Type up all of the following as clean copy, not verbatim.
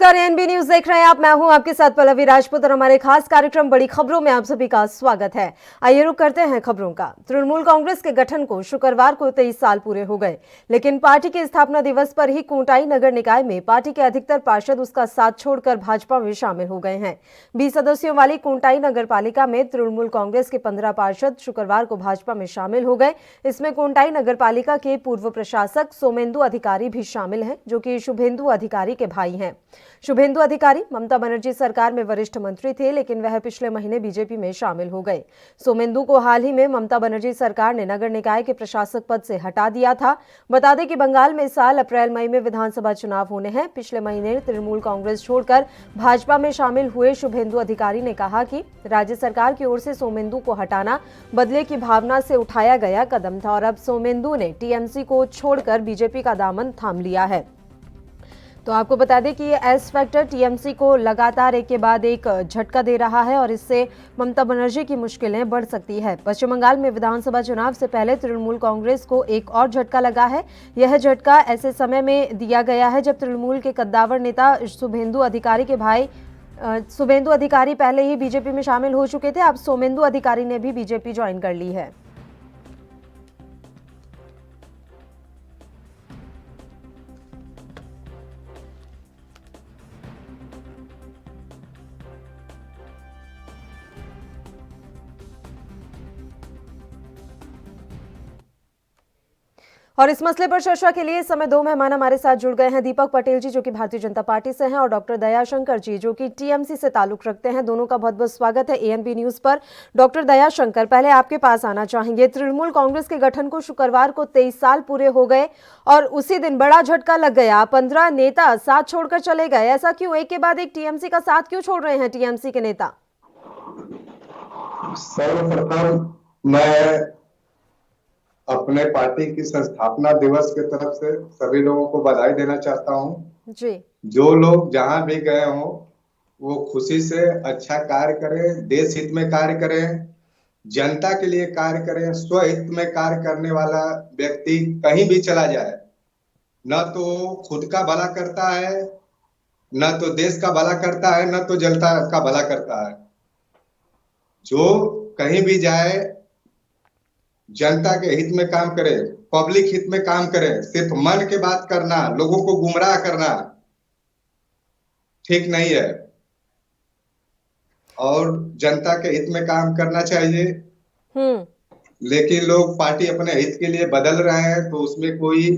नमस्कार, ANB news देख रहे हैं आप। मैं हूं आपके साथ पल्लवी राजपूत और हमारे खास कार्यक्रम बड़ी खबरों में आप सभी का स्वागत है। आइए रुक करते हैं खबरों का। तृणमूल कांग्रेस के गठन को शुक्रवार को 23 साल पूरे हो गए, लेकिन पार्टी के स्थापना दिवस पर ही कोंटाई नगर निकाय में पार्टी के अधिकतर पार्षद उसका साथ छोड़कर भाजपा में शामिल हो गए हैं। 20 सदस्यों वाली कोंटाई नगर पालिका में तृणमूल कांग्रेस के 15 पार्षद शुक्रवार को भाजपा में शामिल हो गए। इसमें कोंटाई नगर पालिका के पूर्व प्रशासक सोमेंदु अधिकारी भी शामिल हैं, जो कि शुभेंदु अधिकारी के भाई हैं। शुभेंदु अधिकारी ममता बनर्जी सरकार में वरिष्ठ मंत्री थे, लेकिन वह पिछले महीने बीजेपी में शामिल हो गए। सोमेंदु को हाल ही में ममता बनर्जी सरकार ने नगर निकाय के प्रशासक पद से हटा दिया था। बता दें कि बंगाल में इस साल अप्रैल मई में विधानसभा चुनाव होने हैं। पिछले महीने तृणमूल कांग्रेस छोड़कर भाजपा में शामिल हुए शुभेंदु अधिकारी ने कहा कि राज्य सरकार की ओर से सोमेंदु को हटाना बदले की भावना से उठाया गया कदम था और अब सोमेंदु ने टीएमसी को छोड़कर बीजेपी का दामन थाम लिया है। तो आपको बता दें कि ये एस फैक्टर टीएमसी को लगातार एक के बाद एक झटका दे रहा है और इससे ममता बनर्जी की मुश्किलें बढ़ सकती है। पश्चिम बंगाल में विधानसभा चुनाव से पहले तृणमूल कांग्रेस को एक और झटका लगा है। यह झटका ऐसे समय में दिया गया है जब तृणमूल के कद्दावर नेता शुभेंदु अधिकारी के भाई शुभेंदु अधिकारी पहले ही बीजेपी में शामिल हो चुके थे। अब सोमेंदु अधिकारी ने भी बीजेपी ज्वाइन कर ली है। और इस मसले पर चर्चा के लिए इस समय दो मेहमान हमारे साथ जुड़ गए हैं। दीपक पटेल जी, जो कि भारतीय जनता पार्टी से हैं, और डॉक्टर दयाशंकर जी, जो कि टीएमसी से ताल्लुक रखते हैं। दोनों का बहुत बहुत स्वागत है एएनबी न्यूज पर। डॉक्टर दयाशंकर, पहले आपके पास आना चाहेंगे। तृणमूल कांग्रेस के गठन को शुक्रवार को 23 साल पूरे हो गए और उसी दिन बड़ा झटका लग गया। 15 नेता साथ छोड़कर चले गए। ऐसा क्यों? एक के बाद एक टीएमसी का साथ क्यों छोड़ रहे हैं टीएमसी के नेता? सर्वप्रथम मैं अपने पार्टी की संस्थापना दिवस की तरफ से सभी लोगों को बधाई देना चाहता हूं जी। जो लोग जहां भी गए हों वो खुशी से अच्छा कार्य करें, देश हित में कार्य करें, जनता के लिए कार्य करें। स्वहित में कार्य करने वाला व्यक्ति कहीं भी चला जाए, न तो खुद का भला करता है, न तो देश का भला करता है, न तो जनता का भला करता है। जो कहीं भी जाए जनता के हित में काम करे, पब्लिक हित में काम करे। सिर्फ मन की बात करना, लोगों को गुमराह करना ठीक नहीं है और जनता के हित में काम करना चाहिए। लेकिन लोग पार्टी अपने हित के लिए बदल रहे हैं, तो उसमें कोई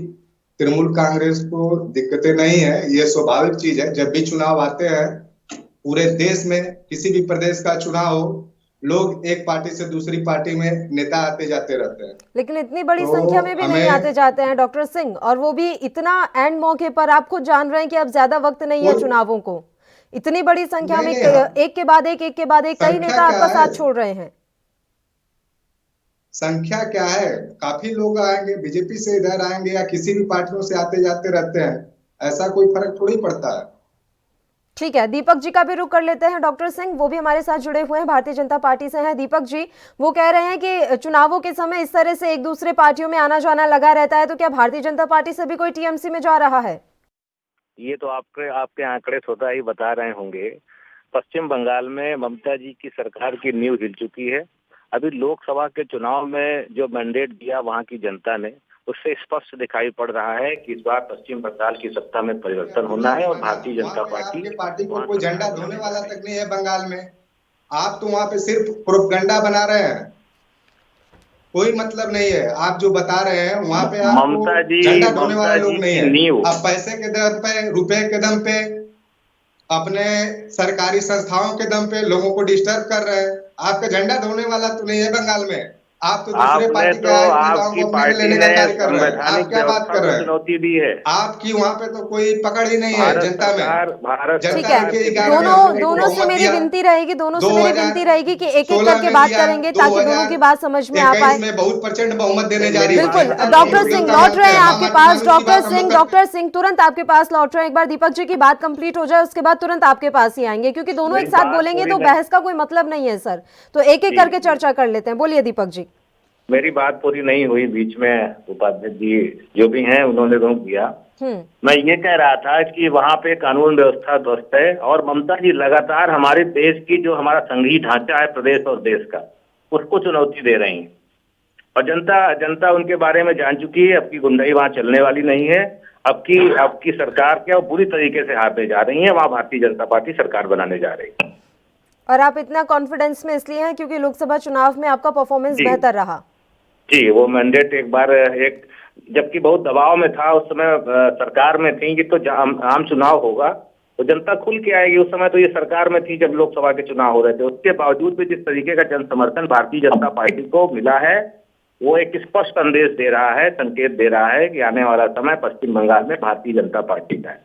तृणमूल कांग्रेस को दिक्कतें नहीं है। ये स्वाभाविक चीज है। जब भी चुनाव आते हैं पूरे देश में, किसी भी प्रदेश का चुनाव हो, लोग एक पार्टी से दूसरी पार्टी में नेता आते जाते रहते हैं, लेकिन इतनी बड़ी संख्या में भी नहीं आते जाते हैं डॉक्टर सिंह, और वो भी इतना एंड मौके पर। आप खुद जान रहे हैं कि अब ज्यादा वक्त नहीं है चुनावों को। इतनी बड़ी संख्या में एक के बाद एक कई नेता आपका साथ छोड़ रहे हैं। संख्या क्या है? काफी लोग आएंगे, बीजेपी से इधर आएंगे या किसी भी पार्टियों से आते जाते रहते हैं, ऐसा कोई फर्क थोड़ी पड़ता है। ठीक है, दीपक जी का भी रुख कर लेते हैं। डॉक्टर सिंह, वो भी हमारे साथ जुड़े हुए हैं, भारतीय जनता पार्टी से हैं। दीपक जी, वो कह रहे हैं कि चुनावों के समय इस तरह से एक दूसरे पार्टियों में आना जाना लगा रहता है, तो क्या भारतीय जनता पार्टी से भी कोई टीएमसी में जा रहा है? ये तो आपके आंकड़े स्वतः ही बता रहे होंगे। पश्चिम बंगाल में ममता जी की सरकार की नींव हिल चुकी है। अभी लोकसभा के चुनाव में जो मैंडेट दिया वहां की जनता ने, उससे स्पष्ट दिखाई पड़ रहा है कि इस बार पश्चिम बंगाल की सत्ता में परिवर्तन होना है और भारतीय जनता पार्टी को कोई झंडा धोने वाला तक नहीं है बंगाल में। आप तो वहां पे सिर्फ प्रोपगंडा बना रहे हैं, कोई मतलब नहीं है। आप जो बता रहे हैं वहां पे ममता जी झंडा धोने वाले लोग नहीं है। आप पैसे के दम पे, रुपए के दम पे, अपने सरकारी संस्थाओं के दम पे लोगों को डिस्टर्ब कर रहे हैं। आपका झंडा धोने वाला तो नहीं है बंगाल में। आप तो दूसरे पार्टी के नेताओं को अपने लेने का कार्य कर रहे हैं। आप क्या बात कर रहे हैं? चुनौती दी है आपकी वहाँ पे तो कोई पकड़ ही नहीं है जनता में। ठीक है, दोनों से मेरी विनती रहेगी कि एक एक करके बात करेंगे ताकि दोनों की बात समझ में आ पाए। बहुत प्रचंड बहुमत देने जा रही है। बिल्कुल, डॉक्टर सिंह लौट रहे हैं आपके पास। डॉक्टर सिंह तुरंत आपके पास लौट रहे हैं। एक बार दीपक जी की बात कंप्लीट हो जाए, उसके बाद तुरंत आपके पास ही आएंगे, क्योंकि दोनों एक साथ बोलेंगे तो बहस का कोई मतलब नहीं है सर। तो एक एक करके चर्चा कर लेते हैं। बोलिए दीपक जी। मेरी बात पूरी नहीं हुई, बीच में उपाध्यक्ष जी जो भी हैं उन्होंने रोक दिया। मैं ये कह रहा था कि वहाँ पे कानून व्यवस्था ध्वस्त है और ममता जी लगातार हमारे देश की जो हमारा संघीय ढांचा है प्रदेश और देश का, उसको चुनौती दे रही है और जनता उनके बारे में जान चुकी है। अब की गुंडाई वहाँ चलने वाली नहीं है। अब की सरकार क्या बुरी तरीके से हारने जा रही है, वहाँ भारतीय जनता पार्टी सरकार बनाने जा रही है। और आप इतना कॉन्फिडेंस में इसलिए हैं क्योंकि लोकसभा चुनाव में आपका परफॉर्मेंस बेहतर रहा। जी, वो मैंडेट जबकि बहुत दबाव में था, उस समय सरकार में थी कि तो आम चुनाव होगा तो जनता खुल के आएगी। उस समय तो ये सरकार में थी जब लोकसभा के चुनाव हो रहे थे। उसके बावजूद भी जिस तरीके का जन समर्थन भारतीय जनता पार्टी को मिला है, वो एक स्पष्ट संदेश दे रहा है, संकेत दे रहा है कि आने वाला समय पश्चिम बंगाल में भारतीय जनता पार्टी का है।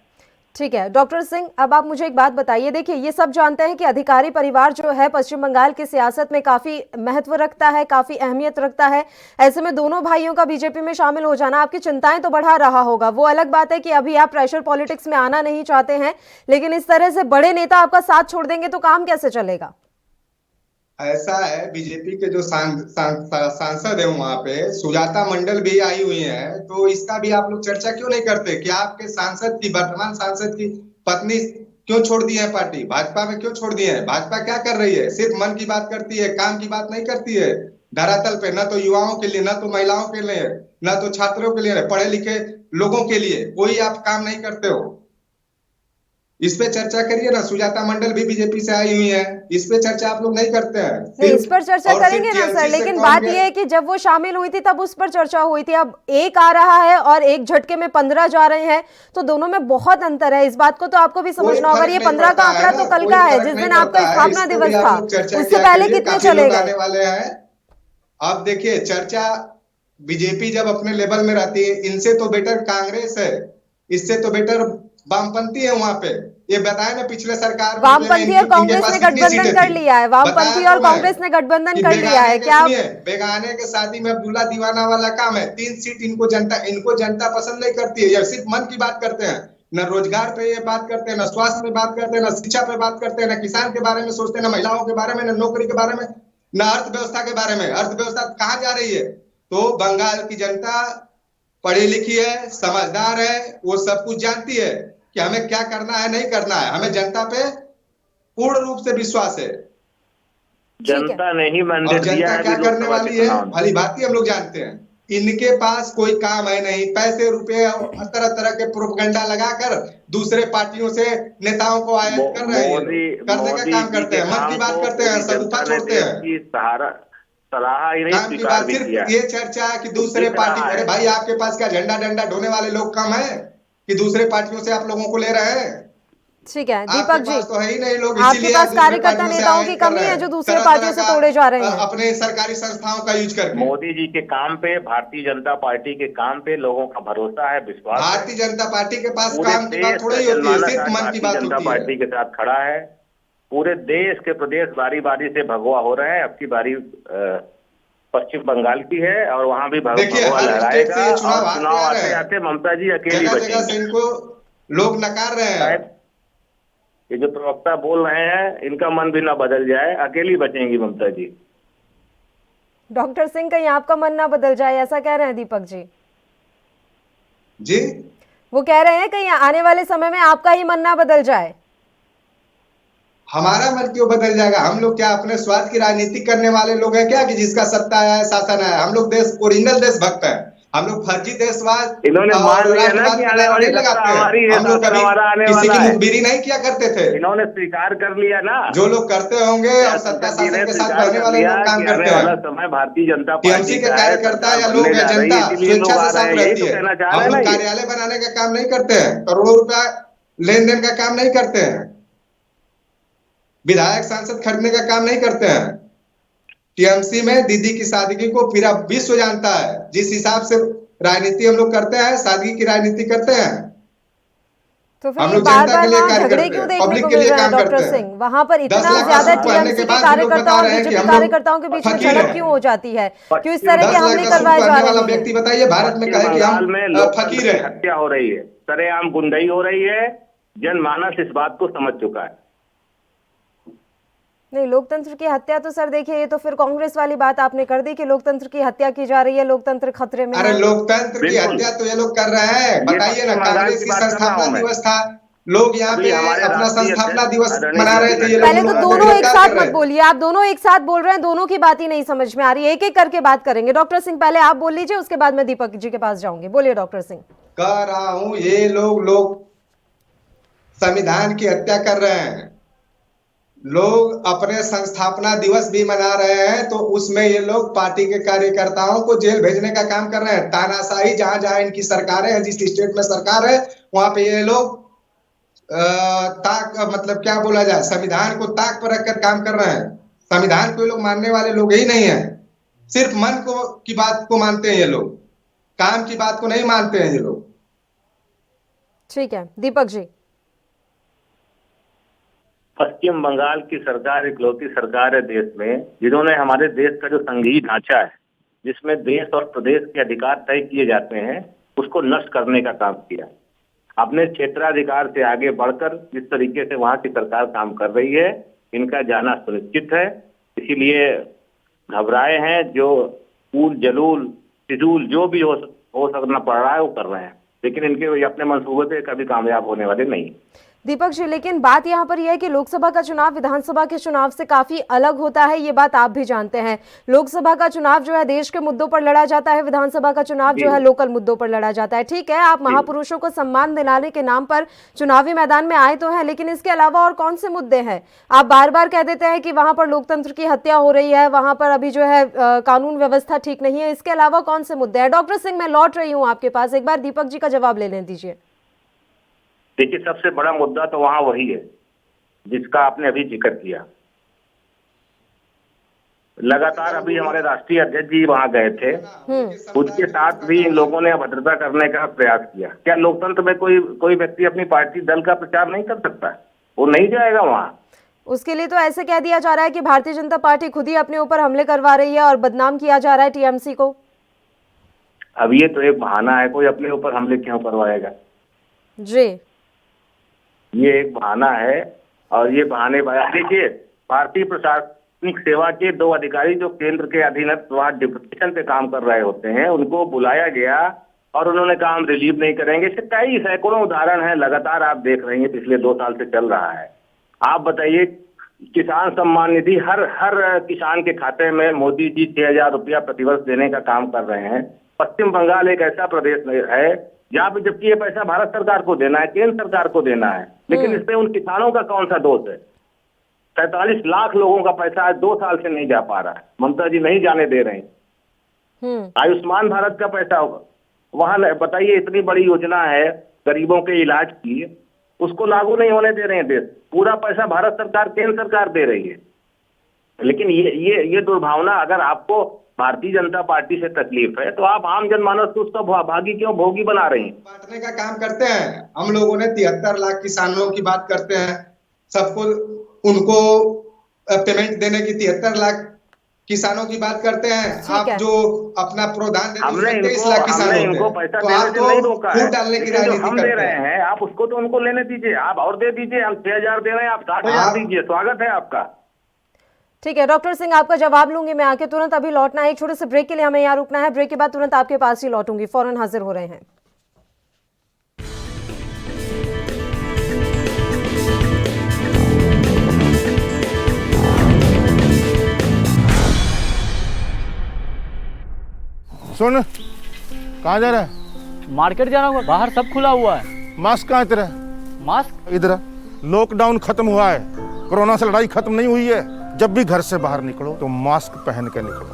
ठीक है डॉक्टर सिंह, अब आप मुझे एक बात बताइए। देखिए, ये सब जानते हैं कि अधिकारी परिवार जो है पश्चिम बंगाल की सियासत में काफी महत्व रखता है, काफी अहमियत रखता है। ऐसे में दोनों भाइयों का बीजेपी में शामिल हो जाना आपकी चिंताएं तो बढ़ा रहा होगा। वो अलग बात है कि अभी आप प्रेशर पॉलिटिक्स में आना नहीं चाहते हैं, लेकिन इस तरह से बड़े नेता आपका साथ छोड़ देंगे तो काम कैसे चलेगा? ऐसा है, बीजेपी के जो सांसद है वहां पे सुजाता मंडल भी आई हुई है, तो इसका भी आप लोग चर्चा क्यों नहीं करते कि आपके वर्तमान सांसद की पत्नी क्यों छोड़ दी है पार्टी, भाजपा में क्यों छोड़ दी है? भाजपा क्या कर रही है? सिर्फ मन की बात करती है, काम की बात नहीं करती है। धरातल पे न तो युवाओं के लिए, न तो महिलाओं के लिए, न तो छात्रों के लिए, पढ़े लिखे लोगों के लिए कोई आप काम नहीं करते हो। इस पे चर्चा करिए ना। सुजाता मंडल भी बीजेपी से आई हुई है, इस पे चर्चा आप लोग नहीं करते हैं। नहीं, इस पर चर्चा करेंगे ना सर, लेकिन बात यह है कि जब वो शामिल हुई थी तब उस पर चर्चा हुई थी। अब एक आ रहा है और एक झटके में 15 जा रहे हैं, तो दोनों में बहुत अंतर है। इस बात को तो आपको भी समझना होगा। ये 15 का आंकड़ा तो कल का है, जिस दिन आपका स्थापना दिवस था, उससे पहले कितने चले गए वाले हैं। अब देखिए, चर्चा बीजेपी जब अपने लेवल में रहती है, इनसे तो बेटर कांग्रेस है, इससे तो बेटर वामपंथी है। वहां पे ये बताए ना, पिछले सरकार में वामपंथी और कांग्रेस ने गठबंधन कर लिया है। वामपंथी और कांग्रेस ने गठबंधन कर लिया है। क्या बेगाने के शादी में अब्दुल्ला दीवाना वाला काम है। 3 सीट इनको जनता पसंद नहीं करती है। ये सिर्फ मन की बात करते हैं, न रोजगार पे ये बात करते हैं, न स्वास्थ्य पे बात करते हैं, न शिक्षा पे बात करते हैं, न किसान के बारे में सोचते हैं, न महिलाओं के बारे में, न नौकरी के बारे में, न अर्थव्यवस्था के बारे में। अर्थव्यवस्था कहाँ जा रही है? तो बंगाल की जनता पढ़ी लिखी है, समझदार है, वो सब कुछ जानती है कि हमें क्या करना है, नहीं करना है। हमें जनता पे पूर्ण रूप से विश्वास है। जनता ने ही मैंडेट दिया है, क्या करने वाली है भली भांति हम लोग जानते हैं। इनके पास कोई काम है नहीं, पैसे रुपए तरह तरह के प्रोपगंडा लगाकर दूसरे पार्टियों से नेताओं को आयात कर रहे हैं, करने का काम करते हैं, मन की बात करते हैं, सदुपा छोड़ते हैं। काम की बात सिर्फ ये चर्चा है कि दूसरे पार्टी, अरे भाई आपके पास क्या झंडा डंडा ढोने वाले लोग कम है कि दूसरे पार्टियों से आप लोगों को ले रहे हैं? ठीक है दीपक जी, तो है ही नहीं लोग, आपके पास कार्यकर्ता नेताओं की कमी है जो दूसरे पार्टियों से तोड़े जा रहे हैं अपने सरकारी संस्थाओं का यूज करके। मोदी जी के काम पे, भारतीय जनता पार्टी के काम पे लोगों का भरोसा है, विश्वास। भारतीय जनता पार्टी के पास काम की बात थोड़ी होती है, सिर्फ मन की बात होती है। जनता पार्टी के साथ खड़ा है। पूरे देश के प्रदेश बारी बारी से भगवा हो रहे हैं। अब की बारी पश्चिम बंगाल की है और वहां भी भगवा लहराएगा। चुनाव आते आते ममता जी अकेली बचेंगी। इनको लोग नकार रहे हैं। ये जो प्रवक्ता बोल रहे हैं, इनका मन भी ना बदल जाए, अकेली बचेंगी ममता जी। डॉक्टर सिंह, कहीं आपका मन ना बदल जाए, ऐसा कह रहे हैं दीपक जी? जी, वो कह रहे हैं कहीं आने वाले समय में आपका ही मन ना बदल जाए। हमारा मन क्यों बदल जाएगा? हम लोग क्या अपने स्वार्थ की राजनीति करने वाले लोग हैं क्या कि जिसका सत्ता है, शासन है? हम लोग ओरिजिनल देशभक्त हैं। हम लोग फर्जी देशवाद इन्होंने मान लिया ना कि आने वाली लगाते हैं। हम लोग कभी किसी की मुखबिरी नहीं किया करते थे। इन्होंने स्वीकार कर लिया ना। जो लोग करते होंगे और सत्ता शासन के साथ रहने वाले लोग काम करते हैं। समय भारतीय जनता टीएमसी के कार्यकर्ता या लोग या जनता स्वेच्छा से साथ रहती है। हम लोग कार्यालय बनाने का काम नहीं करते हैं, करोड़ों रुपया लेन देन का काम नहीं करते हैं, विधायक सांसद खरीदने का काम नहीं करते हैं। टीएमसी में दीदी की सादगी को पूरा विश्व जानता है। जिस हिसाब से राजनीति हम लोग करते हैं, सादगी की राजनीति करते हैं, तो फिर बार-बार वहाँ झगड़े क्यों देखने को मिल रहे हैं डॉक्टर सिंह? वहां पर इतना ज्यादा टीएमसी के कार्यकर्ताओं और बीजेपी कार्यकर्ताओं के बीच में झड़प क्यों हो जाती है? क्यों इस तरह के हमले करवाए जा रहे हैं? व्यक्ति बताइए भारत में कहे कि हम फकीर हैं। हत्या हो रही है, सरेआम गुंडाई हो रही है। जनमानस इस बात को समझ चुका है। नहीं, लोकतंत्र की हत्या तो सर देखिए, ये तो फिर कांग्रेस वाली बात आपने कर दी कि लोकतंत्र की हत्या की जा रही है, लोकतंत्र खतरे में अरे है। लोकतंत्र की बिल्कुल। हत्या तो ये लोग कर रहे हैं। ये बताइए ना, पश्चिम बंगाल कांग्रेस की की बात कर रहा संस्थापना हूं मैं। दिवस था, लोग यहाँ अभी पे हमारे अपना राष्ट्रीय संस्थापना अध्यक्ष दिवस आदरणीय मना रहे JP थे, ये नड्डा लोग पहले उन तो लोगों को दोनों एक गिरफ्तार साथ कर रहे मत हैं। बोलिए, आप दोनों एक साथ बोल रहे हैं, दोनों की बात ही नहीं समझ में आ रही है। एक एक करके बात करेंगे। डॉक्टर सिंह पहले आप बोल लीजिए, उसके बाद मैं दीपक जी के पास जाऊंगी। बोलिए डॉक्टर सिंह। कह रहा हूं, ये लोग संविधान की हत्या कर रहे हैं। लोग अपने संस्थापना दिवस भी मना रहे हैं, तो उसमें ये लोग पार्टी के कार्यकर्ताओं को जेल भेजने का काम कर रहे हैं। तानाशाही जहां जहां इनकी सरकारें हैं, जिस स्टेट में सरकार है, वहां पे ये लोग ताक मतलब क्या बोला जाए, संविधान को ताक पर रखकर काम कर रहे हैं। संविधान को ये लोग मानने वाले लोग ही नहीं है। सिर्फ मन को की बात को मानते हैं ये लोग, काम की बात को नहीं मानते हैं ये लोग। ठीक है, दीपक जी। पश्चिम बंगाल की सरकार इकलौती सरकार है देश में जिन्होंने हमारे देश का जो संघीय ढांचा है, जिसमें देश और प्रदेश के अधिकार तय किए जाते हैं, उसको नष्ट करने का काम किया। अपने क्षेत्राधिकार से आगे बढ़कर जिस तरीके से वहां की सरकार काम कर रही है, इनका जाना सुनिश्चित है। इसीलिए घबराए हैं, जो फूल जलूल फिजूल जो भी हो सकना पड़ रहा है वो कर रहे हैं, लेकिन इनके अपने मंसूबे पे कभी कामयाब होने वाले नहीं। दीपक जी, लेकिन बात यहाँ पर यह है कि लोकसभा का चुनाव विधानसभा के चुनाव से काफी अलग होता है, ये बात आप भी जानते हैं। लोकसभा का चुनाव जो है देश के मुद्दों पर लड़ा जाता है, विधानसभा का चुनाव जो है लोकल मुद्दों पर लड़ा जाता है। ठीक है, आप महापुरुषों को सम्मान दिलाने के नाम पर चुनावी मैदान में आए तो हैं, लेकिन इसके अलावा और कौन से मुद्दे हैं? आप बार बार कह देते हैं कि वहां पर लोकतंत्र की हत्या हो रही है, वहां पर अभी जो है कानून व्यवस्था ठीक नहीं है। इसके अलावा कौन से मुद्दे हैं? डॉक्टर सिंह, मैं लौट रही हूँ आपके पास, एक बार दीपक जी का जवाब ले लें दीजिए। देखिए, सबसे बड़ा मुद्दा तो वहां वही है जिसका आपने अभी जिक्र किया। लगातार अभी हमारे राष्ट्रीय अध्यक्ष जी वहां गए थे, उसके साथ भी इन लोगों ने अभद्रता करने का प्रयास किया। क्या लोकतंत्र में कोई व्यक्ति अपनी पार्टी दल का प्रचार नहीं कर सकता? वो नहीं जाएगा वहां। उसके लिए तो ऐसे कह दिया जा रहा है कि भारतीय जनता पार्टी खुद ही अपने ऊपर हमले करवा रही है और बदनाम किया जा रहा है टीएमसी को। अब ये तो एक बहाना है, कोई अपने ऊपर हमले क्यों करवाएगा? जी, ये एक बहाना है, और ये बहाने देखिए, भारतीय प्रशासनिक सेवा के 2 अधिकारी जो केंद्र के अधीनस्थ वहां डिप्यूटेशन पे काम कर रहे होते हैं, उनको बुलाया गया और उन्होंने कहा हम रिलीव नहीं करेंगे। इसके कई सैकड़ों उदाहरण हैं, लगातार आप देख रहे हैं, पिछले 2 साल से चल रहा है। आप बताइए, किसान सम्मान निधि हर किसान के खाते में मोदी जी 6,000 रुपया प्रतिवर्ष देने का काम कर रहे हैं। पश्चिम बंगाल एक ऐसा प्रदेश है जहाँ पे, जबकि ये पैसा भारत सरकार को देना है, केंद्र सरकार को देना है, लेकिन इसमें उन किसानों का कौन सा दोष है? 47 लाख लोगों का पैसा आज 2 साल से नहीं जा पा रहा है, ममता जी नहीं जाने दे रहे हैं। आयुष्मान भारत का पैसा होगा वहां, बताइए, इतनी बड़ी योजना है गरीबों के इलाज की, उसको लागू नहीं होने दे रहे हैं देश। पूरा पैसा भारत सरकार, केंद्र सरकार दे रही है। लेकिन ये दुर्भावना, अगर आपको भारतीय जनता पार्टी से तकलीफ है तो आप आम जनमानस को उसका भागी क्यों भोगी बना रही हैं? बांटने का काम करते हैं। हम लोगों ने 73 लाख किसानों की बात करते हैं, सबको उनको पेमेंट देने की 73 लाख किसानों की बात करते हैं। आप जो अपना प्रोत्साहन देते हमने हैं 23 लाख किसान होते इनको हैं, पैसा तो देने आप से नहीं रोका है, फूट डालने की लेकिन जो राजनीति हम दे करते रहे हैं। हैं आप उसको तो उनको लेने दीजिए। आप और दे दीजिए, हम 6,000 दे रहे हैं, आप 60,000 दीजिए, स्वागत है आपका। ठीक है डॉक्टर सिंह, आपका जवाब लूंगी मैं आके। तुरंत अभी लौटना है, एक छोटे से ब्रेक के लिए हमें यहाँ रुकना है। ब्रेक के बाद तुरंत आपके पास ही लौटूंगी, फौरन हाजिर हो रहे हैं। सुन, कहाँ जा रहा है? मार्केट जाना होगा, बाहर सब खुला हुआ है। मास्क कहाँ है तेरा? मास्क इधर। लॉकडाउन खत्म हुआ है, कोरोना से लड़ाई खत्म नहीं हुई है। जब भी घर से बाहर निकलो तो मास्क पहन के निकलो।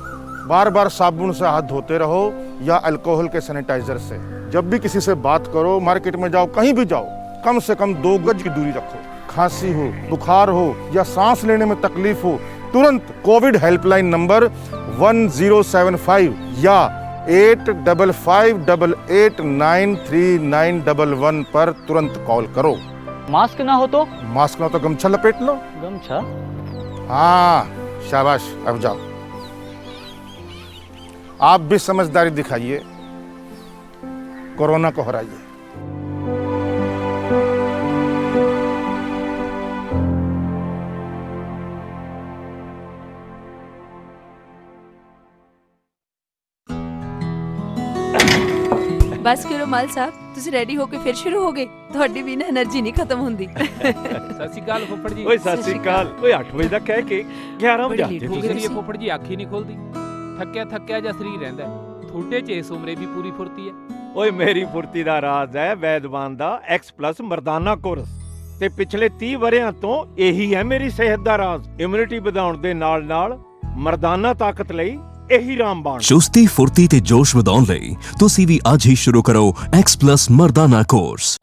बार बार साबुन से हाथ धोते रहो या अल्कोहल के सैनिटाइजर से। जब भी किसी से बात करो, मार्केट में जाओ, कहीं भी जाओ, कम से कम 2 गज की दूरी रखो। खांसी हो, बुखार हो या सांस लेने में तकलीफ हो, तुरंत कोविड हेल्पलाइन नंबर 1075 या 8558893911 पर तुरंत कॉल करो। मास्क ना हो तो? मास्क ना तो गमछा लपेट लो। गमछा? हाँ, शाबाश, अब जाओ। आप भी समझदारी दिखाइए, कोरोना को हराइए। ਬਸ ਕਰੋ ਮਾਲ ਸਾਹਿਬ, ਤੁਸੀਂ ਰੈਡੀ ਹੋ ਕੇ ਫਿਰ ਸ਼ੁਰੂ ਹੋ ਗਏ। ਤੁਹਾਡੀ ਵੀ ਨਾ એનર્ਜੀ ਨਹੀਂ ਖਤਮ ਹੁੰਦੀ। ਸਤਿ ਸ਼੍ਰੀ ਅਕਾਲ ਫੁੱਫੜ ਜੀ। ਓਏ ਸਤਿ ਸ਼੍ਰੀ ਅਕਾਲ। ਓਏ 8 ਵਜੇ ਦਾ ਕਹਿ ਕੇ 11 ਵਜੇ ਆਤੇ ਕੀ ਤੁਸੀਂ। ਕਰੀਏ ਫੁੱਫੜ ਜੀ, ਅੱਖ ਹੀ ਨਹੀਂ ਖੁੱਲਦੀ। ਥੱਕਿਆ ਜਿਹਾ ਸਰੀਰ ਰਹਿੰਦਾ। ਤੁਹਾਡੇ 'ਚ ਇਸ ਉਮਰੇ ਵੀ ਪੂਰੀ ਫੁਰਤੀ ਹੈ। ਓਏ ਮੇਰੀ ਫੁਰਤੀ ਦਾ ਰਾਜ਼ ਹੈ ਵੈਦਵਾਨ ਦਾ X+ ਮਰਦਾਨਾ ਕੋਰਸ ਤੇ ਪਿਛਲੇ 30 ਵਰਿਆਂ ਤੋਂ ਇਹੀ ਹੈ ਮੇਰੀ ਸਿਹਤ ਦਾ ਰਾਜ਼। ਇਮਿਊਨਿਟੀ ਵਧਾਉਣ ਦੇ ਨਾਲ ਮਰਦਾਨਾ ਤਾਕਤ ਲਈ ਇਹੀ ਰਾਮਬਾਣ। ਚੁਸਤੀ ਫੁਰਤੀ ਤੇ ਜੋਸ਼ ਵਧਾਉਣ ਲਈ ਤੁਸੀਂ ਵੀ ਅੱਜ ਹੀ ਸ਼ੁਰੂ ਕਰੋ X+ ਮਰਦਾਨਾ ਕੋਰਸ।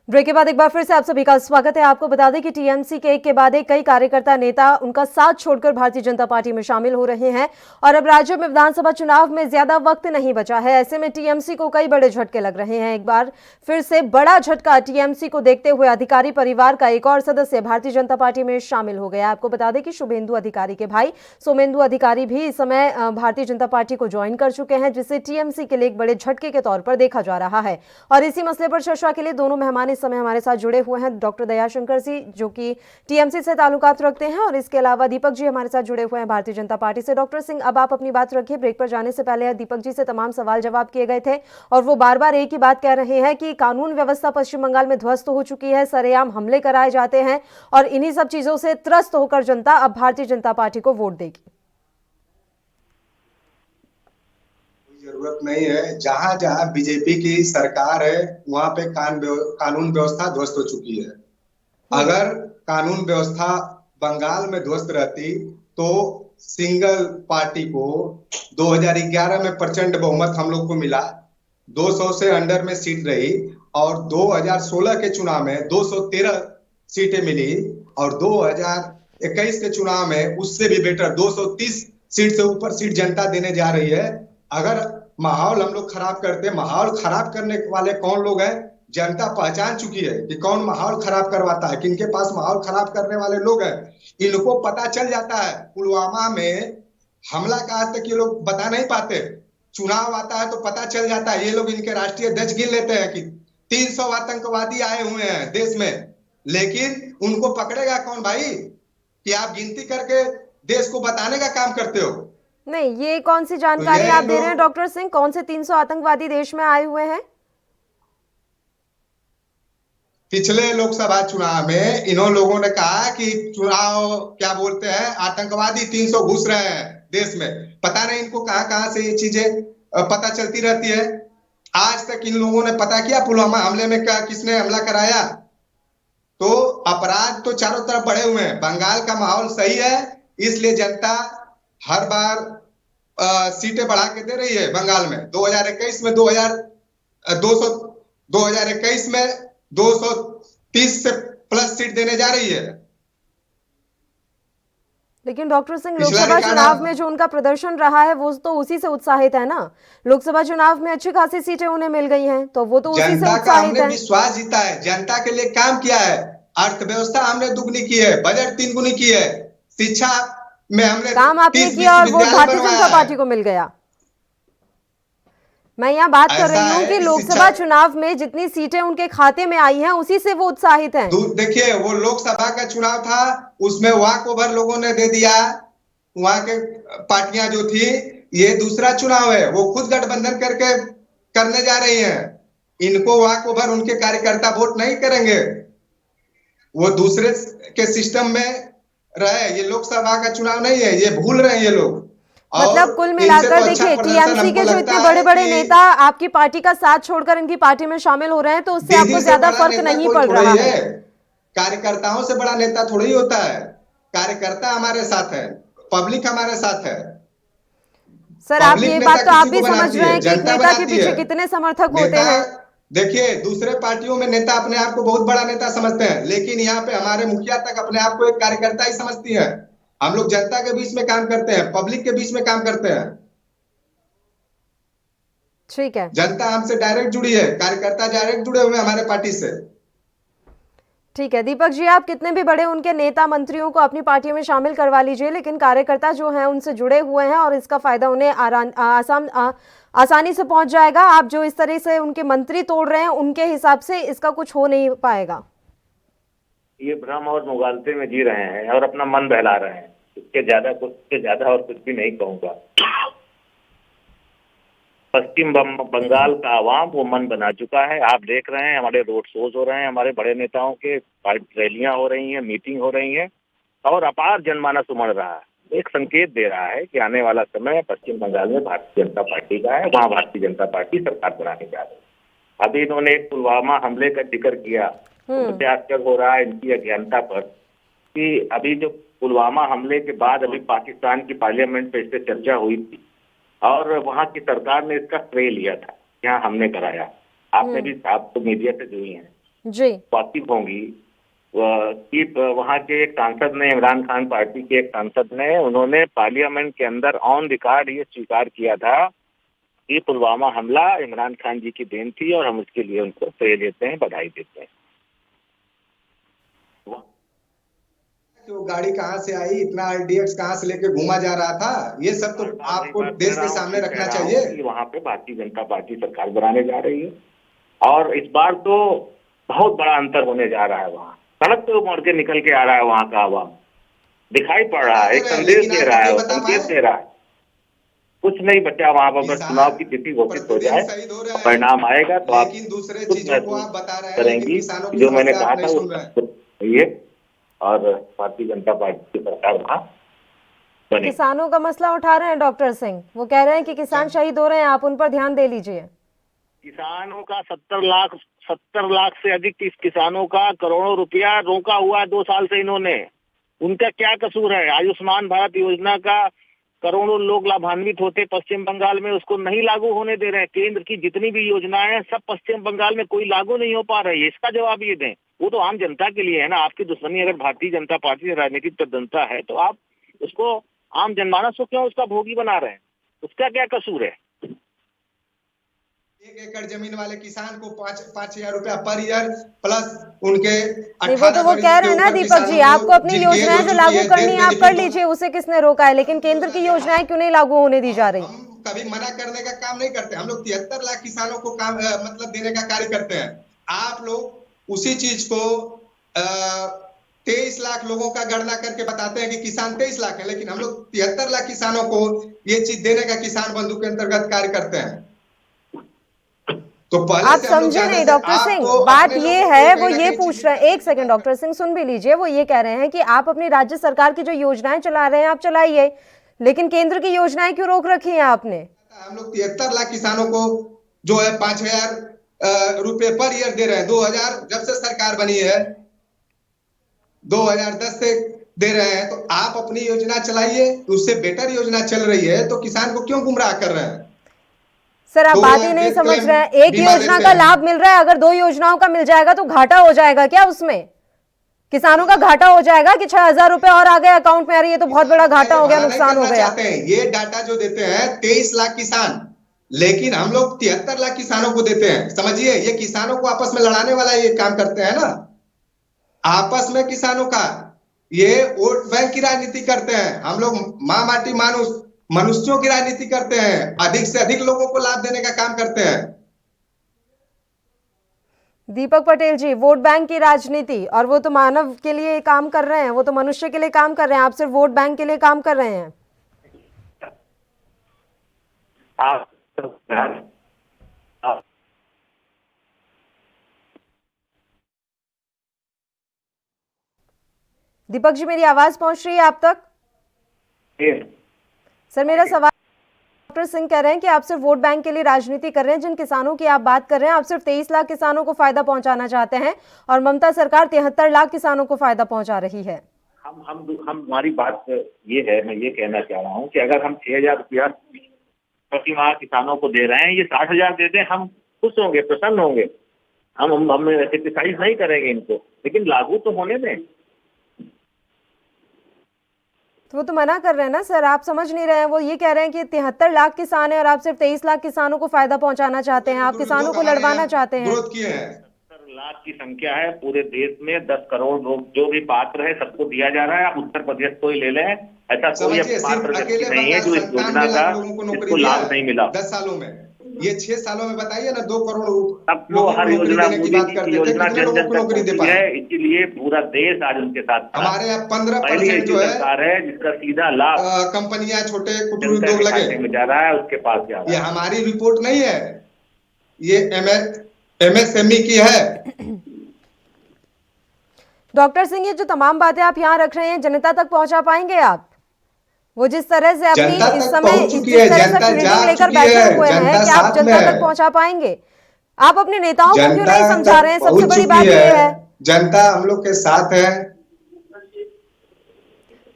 ब्रेक के बाद एक बार फिर से आप सभी का स्वागत है। आपको बता दें कि टीएमसी के एक के बाद एक कई कार्यकर्ता नेता उनका साथ छोड़कर भारतीय जनता पार्टी में शामिल हो रहे हैं और अब राज्य में विधानसभा चुनाव में ज्यादा वक्त नहीं बचा है। ऐसे में टीएमसी को कई बड़े झटके लग रहे हैं। एक बार फिर से बड़ा झटका टीएमसी को देखते हुए अधिकारी परिवार का एक और सदस्य भारतीय जनता पार्टी में शामिल हो गया। आपको बता दें कि शुभेंदु अधिकारी के भाई सोमेंदु अधिकारी भी इस समय भारतीय जनता पार्टी को ज्वाइन कर चुके हैं, जिसे टीएमसी के लिए एक बड़े झटके के तौर पर देखा जा रहा है। और इसी मसले पर चर्चा के लिए दोनों मेहमान इस समय हमारे साथ जुड़े हुए हैं। डॉक्टर दयाशंकर जी जो कि टीएमसी से ताल्लुकात रखते हैं और इसके अलावा दीपक जी हमारे साथ जुड़े हुए हैं भारतीय जनता पार्टी से। डॉक्टर सिंह, अब आप अपनी बात रखिए। ब्रेक पर जाने से पहले दीपक जी से तमाम सवाल जवाब किए गए थे और वो बार बार एक ही बात कह रहे हैं कि कानून व्यवस्था पश्चिम बंगाल में ध्वस्त हो चुकी है, सरेआम हमले कराए जाते हैं और इन्हीं सब चीजों से त्रस्त होकर जनता अब भारतीय जनता पार्टी को वोट देगी। जरूरत नहीं है। जहां जहां बीजेपी की सरकार है वहां पे कानून व्यवस्था ध्वस्त हो चुकी है। अगर कानून व्यवस्था बंगाल में ध्वस्त रहती तो सिंगल पार्टी को 2011 में प्रचंड बहुमत हम लोग को मिला, 200 से अंडर में सीट रही और 2016 के चुनाव में 213 सीटें मिली और 2021 के चुनाव में उससे भी बेटर 230 सीट से ऊपर सीट जनता देने जा रही है। अगर माहौल हम लोग खराब करते, माहौल खराब करने वाले कौन लोग हैं जनता पहचान चुकी है कि कौन माहौल खराब करवाता है, किनके पास माहौल खराब करने वाले लोग हैं। इनको पता चल जाता है। पुलवामा में हमला कहा तक ये लोग बता नहीं पाते, चुनाव आता है तो पता चल जाता है। ये लोग इनके राष्ट्रीय ध्वज गिन लेते हैं कि 300 आतंकवादी आए हुए हैं देश में, लेकिन उनको पकड़ेगा कौन भाई कि आप गिनती करके देश को बताने का काम करते हो। नहीं, ये कौन सी जानकारी आप दे रहे हैं डॉक्टर सिंह? कौन से 300 आतंकवादी देश में आए हुए हैं? पिछले लोकसभा चुनाव में इन्हों लोगों ने कहा कि चुनाव क्या बोलते हैं आतंकवादी 300 घुस रहे हैं देश में। पता नहीं इनको कहां से ये चीजें पता चलती रहती है। आज तक इन लोगों ने पता किया पुलवामा हमले में क्या किसने हमला कराया? तो अपराध तो चारों तरफ बढ़े हुए हैं। बंगाल का माहौल सही है, इसलिए जनता हर बार सीटें बढ़ा के दे रही है। बंगाल में 2021 में 2021 में 230 से प्लस सीट देने जा रही है। लेकिन डॉक्टर सिंह, लोकसभा चुनाव में जो उनका प्रदर्शन रहा है वो तो उसी से उत्साहित है ना। लोकसभा चुनाव में अच्छी खासी सीटें उन्हें मिल गई हैं, तो वो तो उसी से उत्साहित है। हमने विश्वास जीता है, जनता के लिए काम किया है, अर्थव्यवस्था हमने दुगनी की है, बजट 3 गुनी की है, शिक्षा में हमने काम आपने किया और वो भारतीय जनता पार्टी को मिल गया। मैं यहाँ बात कर रही हूँ कि लोकसभा चुनाव में जितनी सीटें उनके खाते में आई हैं उसी से वो उत्साहित हैं। देखिए वो लोकसभा का चुनाव था, उसमें वॉक ओवर लोगों ने दे दिया, वहां के पार्टियां जो थी। ये दूसरा चुनाव है, वो खुद गठबंधन करके करने जा रही हैं। इनको वॉक ओवर उनके कार्यकर्ता वोट नहीं करेंगे, वो दूसरे के सिस्टम में रहे। ये लोकसभा का चुनाव नहीं है, ये भूल रहे हैं ये लोग। मतलब कुल मिलाकर देखिए टीएमसी के जो इतने बड़े बड़े नेता आपकी पार्टी का साथ छोड़कर इनकी पार्टी में शामिल हो रहे हैं, तो उससे आपको ज्यादा फर्क नहीं पड़ रहा है। कार्यकर्ताओं से बड़ा नेता थोड़ी होता है। कार्यकर्ता हमारे साथ है, पब्लिक हमारे साथ है। सर आप ये बात तो आप भी समझ रहे हैं कि नेता के पीछे कितने समर्थक होते हैं। देखिए दूसरे पार्टियों में नेता अपने आप को बहुत बड़ा नेता समझते हैं, लेकिन यहाँ पे हमारे मुखिया तक अपने आप को एक कार्यकर्ता ही समझती है। हम लोग जनता के बीच में काम करते हैं, पब्लिक के बीच में काम करते हैं। ठीक है, जनता हमसे डायरेक्ट जुड़ी है, कार्यकर्ता डायरेक्ट जुड़े हुए हैं हमारे पार्टी से। ठीक है दीपक जी, आप कितने भी बड़े उनके नेता मंत्रियों को अपनी पार्टी में शामिल करवा लीजिए, लेकिन कार्यकर्ता जो हैं उनसे जुड़े हुए हैं और इसका फायदा उन्हें आसानी से पहुंच जाएगा। आप जो इस तरह से उनके मंत्री तोड़ रहे हैं, उनके हिसाब से इसका कुछ हो नहीं पाएगा। ये भ्रम और मुगालते में जी रहे हैं और अपना मन बहला रहे हैं। इसके ज्यादा और कुछ भी नहीं कहूंगा। पश्चिम बंगाल का आवाम वो मन बना चुका है। आप देख रहे हैं हमारे रोड शोज हो रहे हैं, हमारे बड़े नेताओं के रैलियां हो रही हैं, मीटिंग हो रही हैं और अपार जनमानस उमड़ रहा है। एक संकेत दे रहा है कि आने वाला समय पश्चिम बंगाल में भारतीय जनता पार्टी का है, वहाँ भारतीय जनता पार्टी सरकार बनाने जा रही है। अभी इन्होंने एक पुलवामा हमले का जिक्र किया, मुझे आश्चर्य हो रहा है इनकी अज्ञानता पर कि अभी जो पुलवामा हमले के बाद अभी पाकिस्तान की पार्लियामेंट में इस पर चर्चा हुई थी और वहाँ की सरकार ने इसका श्रेय लिया था, यहाँ हमने कराया। आपने भी, आप तो मीडिया से जुड़ी हैं जी, वाकिफ होंगी कि वहाँ के एक सांसद ने, इमरान खान पार्टी के एक सांसद ने, उन्होंने पार्लियामेंट के अंदर ऑन रिकॉर्ड ये स्वीकार किया था कि पुलवामा हमला इमरान खान जी की देन थी और हम उसके लिए उनको श्रेय देते हैं, बधाई देते हैं। वो गाड़ी कहाँ से आई, इतना आरडीएक्स कहाँ से लेके घूमा जा रहा था, ये सब तो आपको देश के सामने रखना चाहिए। वहाँ पे भारतीय जनता पार्टी सरकार बनाने जा रही है और इस बार तो बहुत बड़ा अंतर होने जा रहा है। वहाँ सड़क पे उमड़ के निकल के आ रहा है, वहाँ का आवाम दिखाई पड़ रहा है, एक संदेश दे रहा है, संकेत दे रहा है। कुछ नहीं बचा वहाँ पर। अगर चुनाव की तिथि घोषित हो जाए, परिणाम आएगा तो आप कुछ महसूस करेंगी जो मैंने कहा था ये, और भारतीय जनता पार्टी की सरकार वहाँ बने। किसानों का मसला उठा रहे हैं डॉक्टर सिंह, वो कह रहे हैं कि किसान शहीद हो रहे हैं, आप उन पर ध्यान दे लीजिए। किसानों का 70 लाख से अधिक इस किसानों का करोड़ों रुपया रोका हुआ है 2 साल से इन्होंने। उनका क्या कसूर है? आयुष्मान भारत योजना का करोड़ों लोग लाभान्वित होते पश्चिम बंगाल में, उसको नहीं लागू होने दे रहे हैं। केंद्र की जितनी भी योजनाएं हैं सब पश्चिम बंगाल में कोई लागू नहीं हो पा रही है। इसका जवाब ये दें। वो तो आम जनता के लिए है ना। आपकी दुश्मनी अगर भारतीय जनता पार्टी से राजनीतिक तदंता है तो आप उसको आम जनमानस को क्यों उसका भोगी बना रहे हैं? उसका क्या कसूर है? 1 एकड़ जमीन वाले किसान को 5,000 रुपया पर ईयर प्लस उनके वो तो वो कह रहे हैं ना दीपक जी, आपको अपनी योजनाएं जो लागू करनी है आप कर लीजिए, उसे किसने रोका है? लेकिन केंद्र की योजनाएं क्यों नहीं लागू होने दी जा रही? हम कभी मना करने का काम नहीं करते। हम लोग 73 लाख किसानों को काम मतलब देने का कार्य करते हैं। आप लोग उसी चीज को 23 लाख लोगों का गणना करके बताते हैं कि किसान 23 लाख है, लेकिन हम लोग 73 लाख किसानों को ये चीज देने का किसान बंधु के अंतर्गत कार्य करते हैं। तो पहले आप समझे नहीं डॉक्टर सिंह, बात ये है, वो ये पूछ रहे हैं, एक सेकंड डॉक्टर सिंह सुन भी लीजिए। वो ये कह रहे हैं कि आप अपनी राज्य सरकार की जो योजनाएं चला रहे हैं आप चलाइए, लेकिन केंद्र की योजनाएं क्यों रोक रखी है आपने? हम लोग 73 लाख किसानों को जो है 5,000 रुपए पर ईयर दे रहे हैं। 2000 जब से सरकार बनी है 2010 से दे रहे हैं। तो आप अपनी योजना चलाइए, उससे बेटर योजना चल रही है तो किसान को क्यों गुमराह कर रहे हैं? सर आप बात ही नहीं समझ रहे हैं। एक योजना का लाभ मिल रहा है, अगर 2 योजनाओं का मिल जाएगा तो घाटा हो जाएगा क्या? उसमें किसानों का घाटा हो जाएगा कि 6,000 रुपए और आ गए अकाउंट में, अरे ये तो बहुत बड़ा घाटा हो गया, नुकसान हो गया। ये डाटा जो देते हैं 23 लाख किसान, लेकिन हम लोग 73 लाख किसानों को देते हैं। समझिए, ये किसानों को आपस में लड़ाने वाला ये काम करते हैं ना, आपस में किसानों का ये वोट बैंक की राजनीति करते हैं। हम लोग माँ माटी मनुष्यों की राजनीति करते हैं, अधिक से अधिक लोगों को लाभ देने का काम करते हैं। दीपक पटेल जी, वोट बैंक की राजनीति, और वो तो मानव के लिए काम कर रहे हैं, वो तो मनुष्य के लिए काम कर रहे हैं, आप सिर्फ वोट बैंक के लिए काम कर रहे हैं। दीपक जी, मेरी आवाज पहुंच रही है आप तक? सर मेरा सवाल, डॉक्टर सिंह कह रहे हैं कि आप सिर्फ वोट बैंक के लिए राजनीति कर रहे हैं। जिन किसानों की आप बात कर रहे हैं, आप सिर्फ 23 लाख किसानों को फायदा पहुंचाना चाहते हैं और ममता सरकार 73 लाख किसानों को फायदा पहुंचा रही है। हम हमारी बात ये है, मैं ये कहना चाह रहा हूँ कि अगर हम 6,000 रुपया प्रति माह किसानों को दे रहे हैं, ये 60,000 दे दें, हम खुश होंगे, प्रसन्न होंगे। हम क्रिटिसाइज नहीं करेंगे इनको, लेकिन लागू तो होने दें। तो वो तो मना कर रहे हैं ना सर, आप समझ नहीं रहे हैं। वो ये कह रहे हैं कि 73 लाख किसान है और आप सिर्फ 23 लाख किसानों को फायदा पहुंचाना चाहते हैं, आप किसानों को लड़वाना चाहते हैं। विरोध किए हैं। लाख की संख्या है पूरे देश में, 10 करोड़ लोग जो भी पात्र है सबको दिया जा रहा है। आप उत्तर प्रदेश को ही ले लें, ऐसा कोई पात्र व्यक्ति नहीं है जो इस योजना का जिसको लाभ नहीं मिला 10 सालों में। ये 6 सालों में बताइए ना, 2 करोड़ सबको हर योजना मोदी की योजना जन जन तक पहुंची है, इसीलिए पूरा देश आज उनके साथ हमारे यहाँ 15% पहली जो है सरकार है जिसका सीधा लाभ कंपनियां, छोटे कुटीर उद्योग लगे में जा रहा है, उसके पास जा रहा है। ये हमारी रिपोर्ट नहीं है, ये MSME की है। डॉक्टर सिंह, ये जो तमाम बातें आप यहाँ रख रहे हैं, जनता तक पहुंचा पाएंगे आप? वो जिस तरह से अपनी इस समय जिस तरह से फील्डिंग लेकर बैठे हुए हैं, कि आप जनता तक पहुंचा पाएंगे? आप अपने नेताओं को क्यों नहीं समझा रहे हैं? सबसे बड़ी बात ये है। जनता हम लोग के साथ है।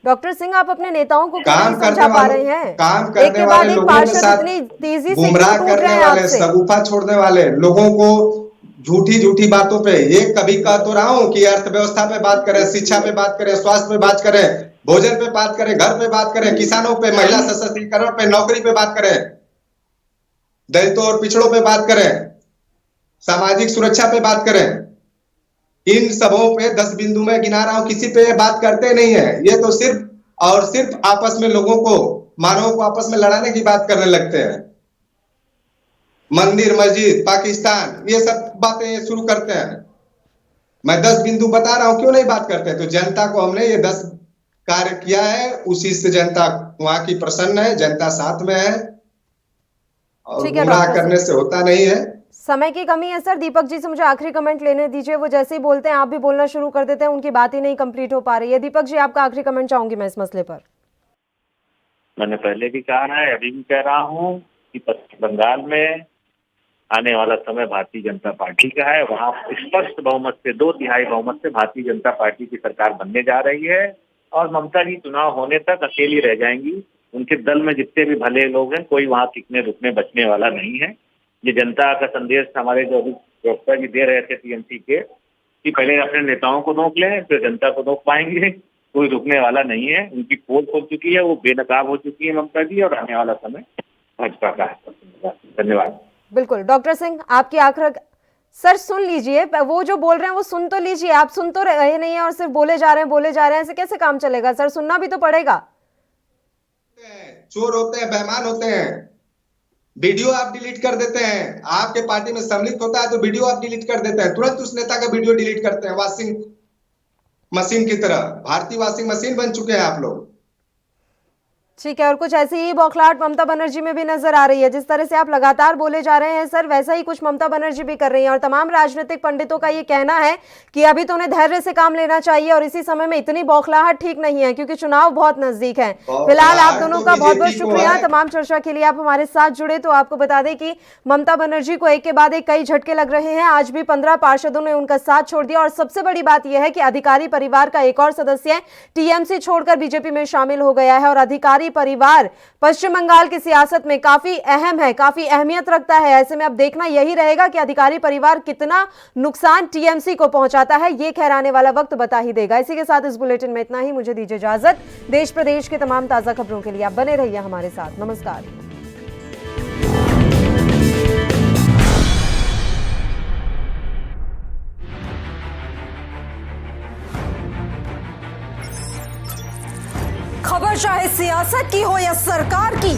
डॉक्टर सिंह, आप अपने नेताओं को क्यों काम नहीं समझा पा रहे हैं? काम करने वाले लोगों के साथ इतनी तेजी से गुमराह करने वाले, सगुफा छोड़ने वाले लोगों को झूठी बातों पे, ये कभी कह तो रहा हूं कि अर्थव्यवस्था पे बात करें, शिक्षा पे बात करें, स्वास्थ्य पे बात करें, भोजन पे बात करें, घर पे बात करें, किसानों पे, महिला सशक्तिकरण पे, नौकरी पे बात करें, दलितों और पिछड़ों पे बात करें, सामाजिक सुरक्षा पे बात करें। इन सबों पे 10 बिंदु में गिना रहा हूं, किसी पे बात करते नहीं है। ये तो सिर्फ और सिर्फ आपस में लोगों को, मानवों को आपस में लड़ाने की बात करने लगते हैं। मंदिर, मस्जिद, पाकिस्तान, ये सब बातें शुरू करते हैं। मैं 10 बिंदु बता रहा हूं, क्यों नहीं बात करते? तो जनता को हमने ये 10 कार्य किया है, उसी से जनता वहां की प्रसन्न है, जनता साथ में है, और गुमराह करने से होता नहीं है। समय की कमी है सर। दीपक जी से मुझे आखिरी कमेंट लेने दीजिए। वो जैसे ही बोलते हैं आप भी बोलना शुरू कर देते हैं, उनकी बात ही नहीं कंप्लीट हो पा रही है। दीपक जी, आपका आखिरी कमेंट चाहूंगी मैं इस मसले पर। मैंने पहले भी कहा है, अभी भी कह रहा हूँ कि पश्चिम बंगाल में आने वाला समय भारतीय जनता पार्टी का है। वहाँ स्पष्ट बहुमत से, 2/3 बहुमत से भारतीय जनता पार्टी की सरकार बनने जा रही है, और ममता जी चुनाव होने तक अकेली रह जाएंगी। उनके दल में जितने भी भले लोग हैं, कोई वहाँ टिकने रुकने बचने वाला नहीं है। ये जनता का संदेश हमारे जो अभी डॉक्टर जी दे रहे थे टीएमसी के, कि पहले अपने नेताओं को रोक लें, फिर जनता को रोक पाएंगे। कोई रुकने वाला नहीं है। उनकी पोल खोल चुकी है, वो बेनकाब हो चुकी है ममता जी, और आने वाला समय भाजपा का है। धन्यवाद। बिल्कुल डॉक्टर सिंह, आपकी आखिर सर सुन लीजिए, वो जो बोल रहे हैं वो सुन तो लीजिए। आप सुन तो रहे नहीं है और सिर्फ बोले जा रहे हैं, ऐसे कैसे काम चलेगा सर? सुनना भी तो पड़ेगा। चोर होते हैं, बेईमान होते हैं, वीडियो आप डिलीट कर देते हैं। आपके पार्टी में सम्मिलित होता है तो वीडियो आप डिलीट कर देते हैं, तुरंत उस नेता का वीडियो डिलीट करते हैं। वॉशिंग मशीन की तरह, भारतीय वॉशिंग मशीन बन चुके हैं आप लोग। ठीक है, और कुछ ऐसी ही बौखलाहट ममता बनर्जी में भी नजर आ रही है। जिस तरह से आप लगातार बोले जा रहे हैं सर, वैसा ही कुछ ममता बनर्जी भी कर रही हैं। और तमाम राजनीतिक पंडितों का ये कहना है कि अभी तो उन्हें धैर्य से काम लेना चाहिए, और इसी समय में इतनी बौखलाहट ठीक नहीं है, क्योंकि चुनाव बहुत नजदीक है। फिलहाल आप दोनों का बहुत बहुत शुक्रिया तमाम चर्चा के लिए। आप हमारे साथ जुड़े। तो आपको बता दें कि ममता बनर्जी को एक के बाद एक कई झटके लग रहे हैं। आज भी 15 पार्षदों ने उनका साथ छोड़ दिया, और सबसे बड़ी बात यह है कि अधिकारी परिवार का एक और सदस्य टीएमसी छोड़कर बीजेपी में शामिल हो गया है। और अधिकारी परिवार पश्चिम बंगाल की सियासत में काफी अहम है, काफी अहमियत रखता है। ऐसे में अब देखना यही रहेगा कि अधिकारी परिवार कितना नुकसान टीएमसी को पहुंचाता है, ये खैर आने वाला वक्त बता ही देगा। इसी के साथ इस बुलेटिन में इतना ही। मुझे दीजिए इजाजत। देश प्रदेश के तमाम ताजा खबरों के लिए आप बने रहिए हमारे साथ। नमस्कार। खबर चाहे सियासत की हो या सरकार की,